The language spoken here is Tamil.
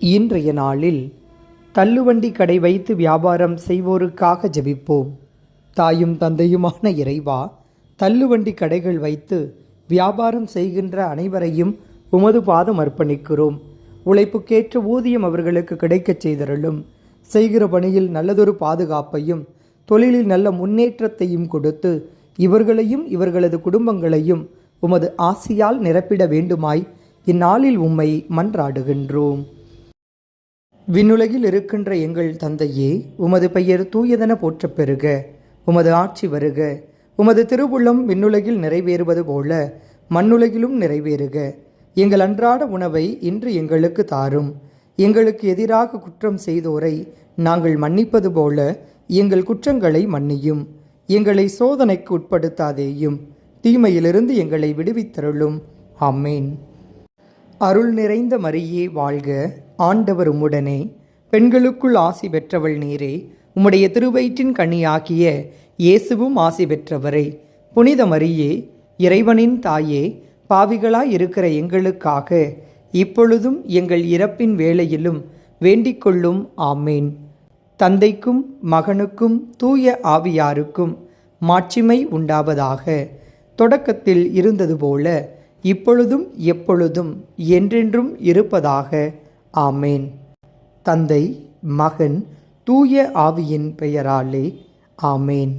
இன்றைய நாளில் தள்ளுவண்டி கடை வைத்து வியாபாரம் செய்வோருக்காக ஜெபிப்போம். தாயும் தந்தையுமான இறைவா, தள்ளுவண்டி கடைகள் வைத்து வியாபாரம் செய்கின்ற அனைவரையும் உமது பாதம் அர்ப்பணிக்கிறோம். உழைப்புக்கேற்ற ஊதியம் அவர்களுக்கு கிடைக்கச் செய்தருளும். செய்கிற பணியில் நல்லதொரு பாதுகாப்பையும் தொழிலில் நல்ல முன்னேற்றத்தையும் கொடுத்து இவர்களையும் இவர்களது குடும்பங்களையும் உமது ஆசியால் நிரப்பிட வேண்டுமாய் இந்நாளில் உம்மை மன்றாடுகின்றோம். விண்ணுலகில் இருக்கின்ற எங்கள் தந்தையே, உமது பெயர் தூயதென போற்றப் பெறுக. உமது ஆட்சி வருக. உமது திருவுள்ளம் விண்ணுலகில் நிறைவேறுவது போல மண்ணுலகிலும் நிறைவேறுக. எங்கள் அன்றாட உணவை இன்று எங்களுக்கு தாரும். எங்களுக்கு எதிராக குற்றம் செய்தோரை நாங்கள் மன்னிப்பது போல எங்கள் குற்றங்களை மன்னியும். எங்களை சோதனைக்கு உட்படுத்தாதேயும், தீமையிலிருந்து எங்களை விடுவித்தருளும். ஆமேன். அருள் நிறைந்த மரியே வாழ்க, ஆண்டவர் உம்முடனே, பெண்களுக்குள் ஆசி பெற்றவள் நீரே. உம்முடைய திருவயிற்றின் கனியாகிய இயேசுவும் ஆசி பெற்றவரே. புனித மரியே, இறைவனின் தாயே, பாவிகளாய் இருக்கிற எங்களுக்காக இப்பொழுதும் எங்கள் இறப்பின் வேளையிலும் வேண்டிக் கொள்ளும். ஆமேன். தந்தைக்கும் மகனுக்கும் தூய ஆவியாருக்கும் மாட்சிமை உண்டாவதாக. தொடக்கத்தில் இருந்தது போல இப்பொழுதும் எப்பொழுதும் என்றென்றும் இருப்பதாக. ஆமேன். தந்தை, மகன், தூய ஆவியின் பெயராலே. ஆமேன்.